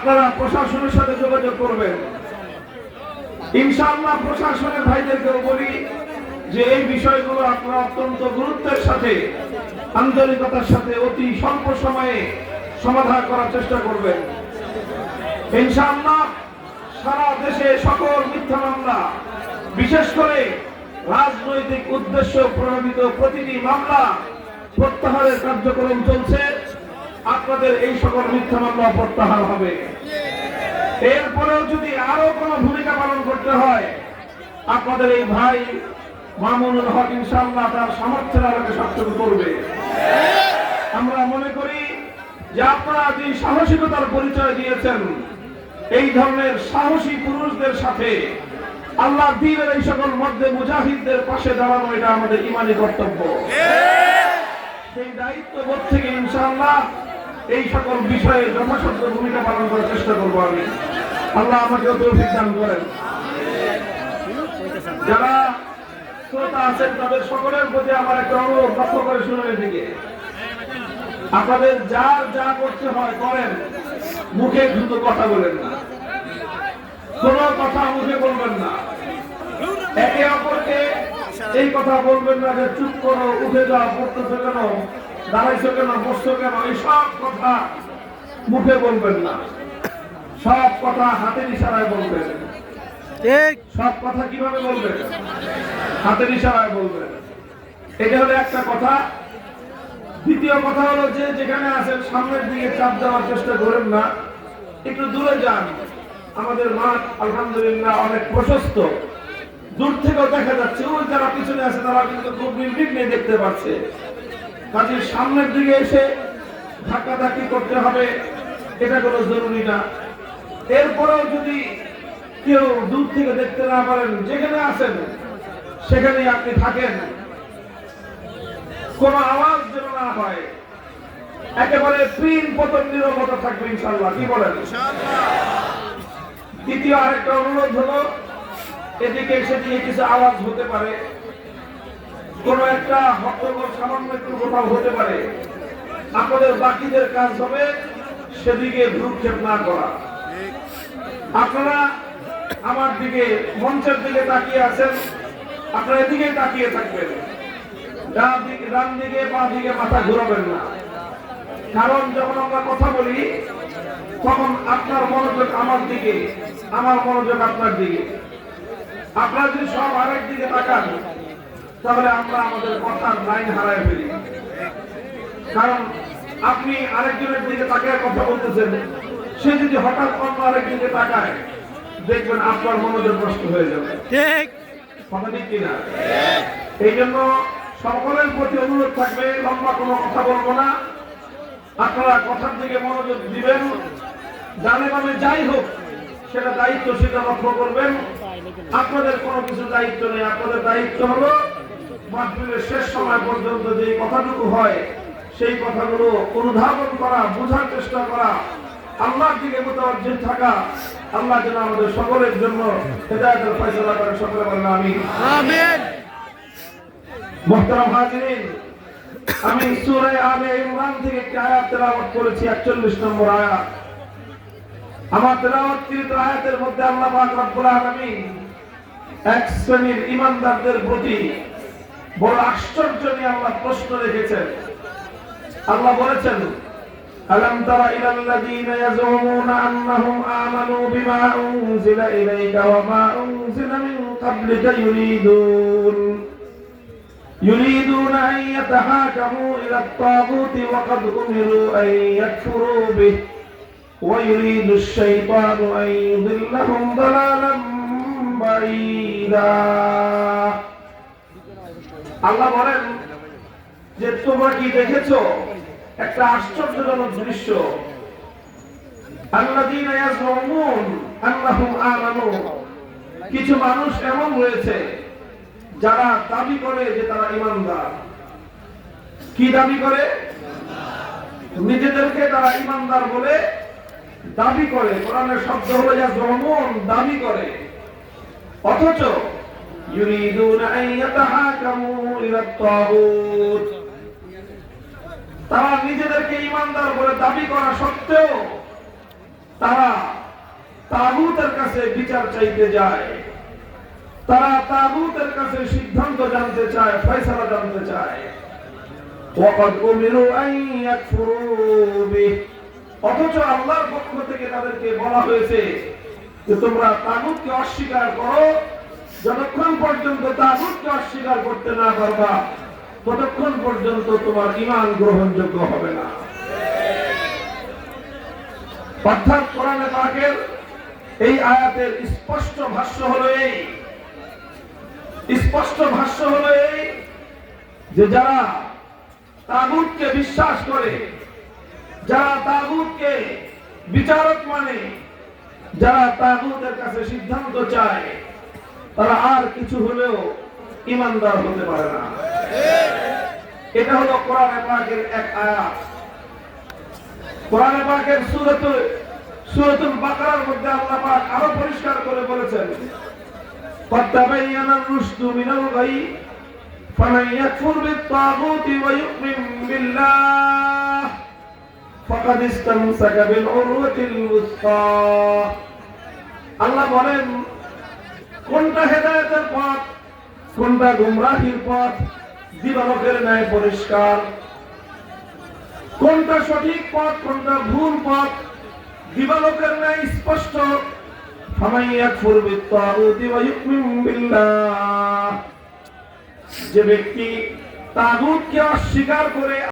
আপনারা প্রশাসনের সাথে যোগাযোগ করবেন। ইনশাআল্লাহ প্রশাসনের ভাইদেরকেও বলি যে এই বিষয়গুলো আপনারা অত্যন্ত গুরুত্বের সাথে, আন্তরিকতার সাথে অতি স্বল্প সময়ে সমাধান করার চেষ্টা করবেন। ইনশাআল্লাহ সারা দেশে সকল মিথ্যা মামলা, বিশেষ করে রাজনৈতিক উদ্দেশ্য প্রণোদিত প্রতিটি মামলা প্রত্যাহারের কার্যক্রম চলছে। আপনাদের এই সকল মিথ্যা মামলা প্রত্যাহার হবে। এরপরেও যদি আরো কোনো ভূমিকা পালন করতে হয়, আপনাদের এই ভাই মামুনুল হক ইনশাআল্লাহ তার সামর্থ্যের আলোকে সক্ষম করবে। আমরা মনে করি যে আপনারা যে সাহসিকতার পরিচয় দিয়েছেন, এই ধরনের সাহসী পুরুষদের সাথে আল্লাহ দ্বীনের এই সকল মধ্যে মুজাহিদদের পাশে দাঁড়ানো এটা আমাদের ঈমানি কর্তব্য। সেই দায়িত্ববোধ থেকে ইনশাআল্লাহ এই সকল বিষয়ে যথাসাধ্য ভূমিকা পালন করার চেষ্টা করবো আমি। আল্লাহ আমাকে তৌফিক দান করেন। যারা শ্রোতা আছেন তাদের সকলের প্রতি আমার একটা অনুরোধ, লক্ষ্য করে শুনুন এদিকে। আপনাদের যার যা করতে হয় করেন, মুখে দ্রুত কথা বলেন না, কোন কথা মুখে বলবেন না। একে অপরকে এই কথা বলবেন না যে চুপ করো, উঠে যাও, পড়তেছো কেন, দাঁড়াইছো কেন, বসছো কেন, এই সব কথা মুখে বলবেন না। সব কথা হাতের ইশারায় বলবেন। সব কথা কিভাবে বলবেন? হাতের ইশারায় বলবেন। এটা হলো একটা কথা। দ্বিতীয় কথা হলো যে যেখানে আছেন সামনের দিকে চাপ দেওয়ার চেষ্টা করেন না, একটু দূরে যান। আমাদের মাঠ আলহামদুলিল্লাহ অনেক প্রশস্ত, দূর থেকেও দেখা যাচ্ছে। ওই যারা পিছনে আছে তারা কিন্তু খুব নির্বিঘ্নে দেখতে পাচ্ছে। কাজে সামনের দিকে এসে ধাক্কাধাক্কি করতে হবে এটা কোনো জরুরি না। এরপরেও যদি কেউ দূর থেকে দেখতে না পারেন, যেখানে আছেন সেখানেই আপনি থাকেন। কোন আওয়াজ যেন না হয়, একেবারে পিন পতন নীরবতা থাকবে ইনশাআল্লাহ। কি বলেন? দ্বিতীয় আরেকটা অনুরোধ হলো, এদিকে সেদিকে কিছু আওয়াজ হতে পারে, কোন একটা হট্টগোল সামান্য একটু কোথাও হতে পারে। আপনাদের বাকিদের কাজ হবে সেদিকে ভ্রুক্ষেপ না করা। আপনারা আমার দিকে, মঞ্চের দিকে তাকিয়ে আছেন, আপনারা এদিকে তাকিয়ে থাকবেন। ডান দিকে বাঁ দিকে মাথা ঘুরাবেন না। কারণ যখন আমরা কথা বলি তখন আপনার মনোযোগ আমার দিকে, আমার মনোযোগ আপনার দিকে। আপনারা যদি সব আরেক দিকে তাকান তাহলে আমরা আমাদের কথার লাইন হারায় ফেলি। কারণ আপনি আরেকজনের দিকে তাকিয়ে কথা বলতেছেন, সে যদি হঠাৎ অন্য আরেক দিকে তাকায়, দেখবেন আপনার মনোযোগ নষ্ট হয়ে যাবে। ঠিক কথা ঠিক কিনা? এই জন্য সকলের প্রতি অনুরোধ থাকবে, লম্বা কোনো কথা বলবো না, আপনারা কথার দিকে মনোযোগ দিবেন। ডানে বামে যাই হোক সেটা দায়িত্ব, সেটা লক্ষ্য করবেন। আপনাদের কোনো কিছু দায়িত্ব নেই। আপনাদের দায়িত্ব হলো মাহফিলের শেষ সময় পর্যন্ত যে কথাটুকু হয় সেই কথাগুলো অনুধাবন করা, বোঝার চেষ্টা করা, আল্লাহর দিকে মুতাওয়াজ্জিহ থাকা। আল্লাহ যেন আমাদের সকলের জন্য হেদায়েতের ফয়সালা করেন। সকলে বলেন আমিন। আমিন। মুহতারাম হাজিরিন, আমি সূরা আলে ইমরান থেকে একটি আয়াত তেলাওয়াত করেছি, 41 নম্বর আয়াত। আমার তেলাওয়াতকৃত আয়াতের মধ্যে আল্লাহ পাক রব্বুল আলামিন এক শ্রেণীর ঈমানদারদের প্রতি বড় আশ্চর্য নিয়ে আল্লাহ প্রশ্ন রেখেছেন। আল্লাহ বলেছেন, আলাম তারা ইলাল্লাযীনা ইয়াজুমুনা আন্নাহুম আমানু বিমা উনজিলা ইলাইকা ওয়া মা উনজিলা মিন ক্বাবলিকা يريدون أن يتحاكموا إلى الطاغوت وقد أمروا أن يكفروا به ويريد الشيطان أن يضلهم ضلالا بعيدا। আল্লাহ বলেন যে তোমরা কি দেখেছো একটা আশ্চর্যজনক দৃশ্য? আল্লাযীনা ইয়াজুমুন আন্নাহুম আমানু, কিছু মানুষ এমন রয়েছে যারা দাবি করে যে তারা ঈমানদার। কি দাবি করে? নিজেদেরকে তারা ঈমানদার বলে দাবি করে। কোরআনের শব্দ হলো ইয়াজুমুন, দাবি করে। অথচ ইউরিদুনা আন ইয়াতাহাকামু ইলা তাগুত, তারা নিজেদেরকে ঈমানদার বলে দাবি করা সত্ত্বেও তারা তাগুতের কাছে বিচার চাইতে যায়, তারা তাগুতের কাছে সিদ্ধান্ত জানতে চায়, ফয়সালা জানতে চায়। ওয়াকাদ উমিরু আন ইয়াকফুরু বিহি, অথচ আল্লাহর পক্ষ থেকে তাদেরকে বলা হয়েছে যে তোমরা তাগুতকে অস্বীকার করো। যতক্ষণ পর্যন্ত তাগুতকে অস্বীকার করতে না পারবা ততক্ষণ পর্যন্ত তোমার ঈমান গ্রহণযোগ্য হবে না। অর্থাৎ কোরআনে পাকের এই আয়াতের স্পষ্ট ভাষ্য হলো এই যে যারা তাগুতকে বিশ্বাস করে, যারা তাগুতকে বিচারক মানে, যারা তাগুতের কাছে সিদ্ধান্ত চায়, তারা আর কিছু হলেও ঈমানদার হতে পারে না। এটা হলো কোরআনে পাকের এক আয়াত। কোরআনে পাকের সূরাতুল বাকারার মধ্যে আল্লাহ পাক আরো পরিষ্কার করে বলেছেন, ফাতাবায়ানার রুশদু মিনাল গাই ফামান ইয়াকফুর বিত-তাগুতি ওয়া ইউমিন বিল্লাহ ফাকাদ ইসতামসাকা বিল উরওয়াতিল উসকা। আল্লাহ বলেন কোনটা হেদায়েতের পথ, কোনটা গুমরাহির পথ দিবালোকের ন্যায় পরিষ্কার, কোনটা সঠিক পথ কোনটা ভুল পথ দিবালোকের ন্যায় স্পষ্ট। ফামান ইয়াকফুর বিত-তাগুতি ওয়া ইউমিন বিল্লাহ, যে ব্যক্তি তাগুতকে অস্বীকার করে